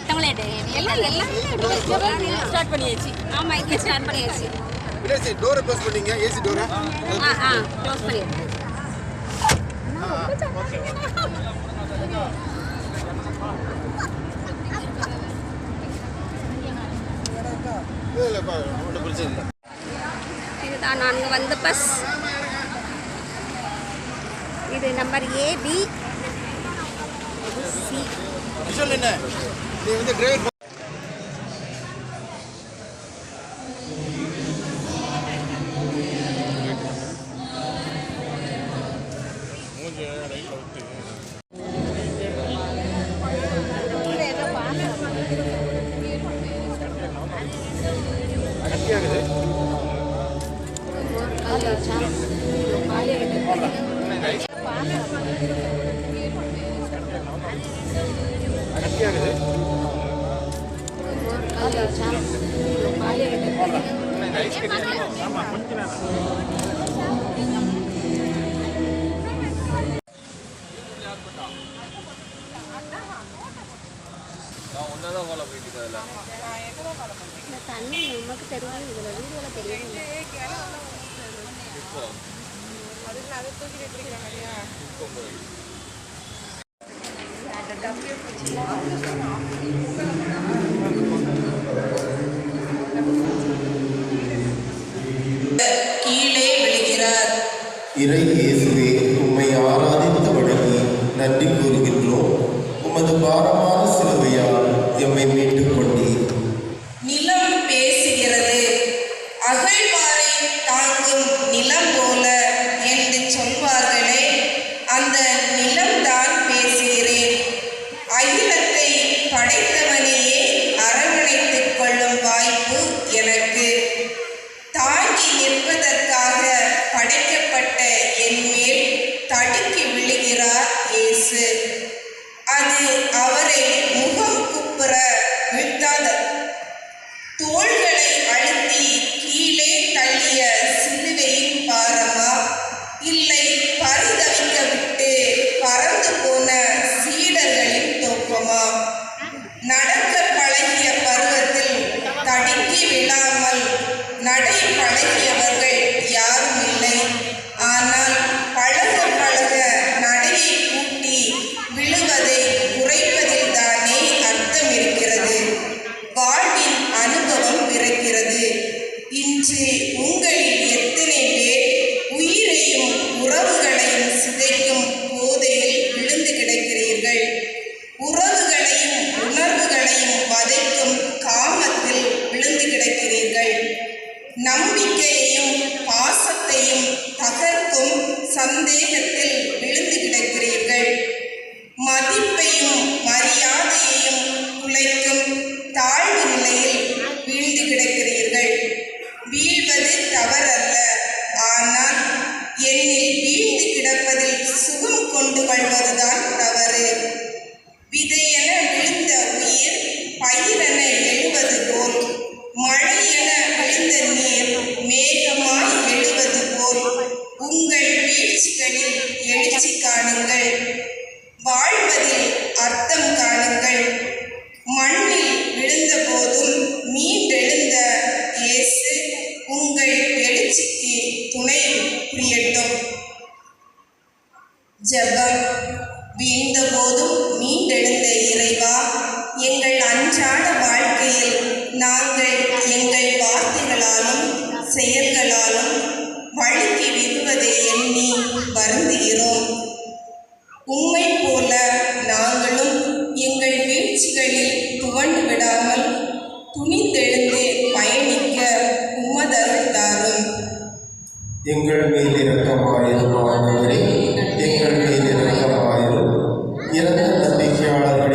மற்றவங்களே எல்லாம் ஸ்டார்ட் பண்ணியாச்சு. ஆமாம், இங்கே ஸ்டார்ட் பண்ணியாச்சு. இல்லை டோரை க்ளோஸ் பண்ணீங்க, ஏசி டோரை க்ளோஸ் பண்ணியாச்சு. இதுதான் நாங்கள் வந்த பஸ். இது நம்பர் ஏபி சி. என்ன நீ வந்து டிரைவர் தண்ணி நமக்கு தெரியும். இதில் வீடியோவில் தெரியும். கீழே விழுகிறார். இறை இயேசுவே, உம்மை ஆராதித்து வணங்கி நன்றி கூறுகின்றோம். உமது பாரமான சிலுவையால் எம்மை மீட்டுக் கொண்டீர். நிலம் பேசுகிறது. அகழ்வாரை தாங்கும் நிலம் போல என்று சொல்வார்களே, அந்த நிலம்தான் பேசுகிறேன். அகிலத்தை படைத்தவனையே அரவணைத்துக் கொள்ளும் வாய்ப்பு எனக்கு. தாங்கி நிற்பதற்காக படைக்கப்பட்ட என்மேல் தடுக்கி விழுகிறார் இயேசு. அது அவரை முகம் குப்புற வீழ்த்தாத தோள்களை அழுத்தி கீழே தள்ளிய சிலுவையின் பாரமா, இல்லை பரிதவிக்க விட்டு பறந்து போன சீடர்களின் தோப்பமா? நடக்க பழகிய பருவத்தில் தடுக்கி விழாமல் நடை பழகியவர்கள் யாரும் இல்லை. ஆனால் பழக பழக நடையை கூட்டி விழுவதை குறைப்பதில் தானே அர்த்தம் இருக்கிறது. வாழ்வின் அனுபவம் பிறக்கிறது. இன்று உங்களில் எத்தனை பேர் உயிரையும் உறவுகளையும் சிதைக்கும் போதையில் விழுந்து கிடக்கிறீர்கள்? உறவுகளையும் உணர்வுகளையும் வதைக்கும் காமத்தில் விழுந்து கிடக்கிறீர்கள். நம்பிக்கையையும் பாசத்தையும் தகர்க்கும் சந்தேகத்தில் விழுந்து கிடக்கிறீர்கள். மதிப்பையும் மரியாதையையும் குலைக்கும் தாழ்வு நிலையில் வீழ்ந்து கிடக்கிறீர்கள். வீழ்வது தவறல்ல, ஆனால் என்னில் வீழ்ந்து கிடப்பதில் சுகம் கொண்டு கொள்வதுதான் தவறு. விதையென விழுந்த உயிர் பயிரென எழுவது போல், மழையென விழுந்த நீர் மேகமாய் எழுவது போல் உங்கள் வீழ்ச்சிகளில் எழுச்சி காணுங்கள். வாழ்வதில் அர்த்தம் காணுங்கள். மண்ணில் விழுந்த போதும் மீண்டெழுந்த இயேசு உங்கள் எழுச்சிக்கு துணை புரியட்டும். ஜெபம். வீழ்ந்த போதும் மீண்டெழுந்த இறைவா, எங்கள் அன்றாட வாழ்க்கையில் நாங்கள் எங்கள் வார்த்தைகளாலும் செயல்களாலும் வழுக்கி விடுவதை எண்ணி வருந்துகிறோம். உம்மை போல நாங்களும் எங்கள் வீழ்ச்சிகளில் துவண்டு விடாமல் துணிந்தெழுந்து பயணிக்க உம்மதருள் தாரும். எங்கள் மேல் இரக்கமாயிரும் ஆண்டவரே, எங்கள் மேல் இரக்கமாயிரும். இறந்த நம்பிக்கையாளர்கள்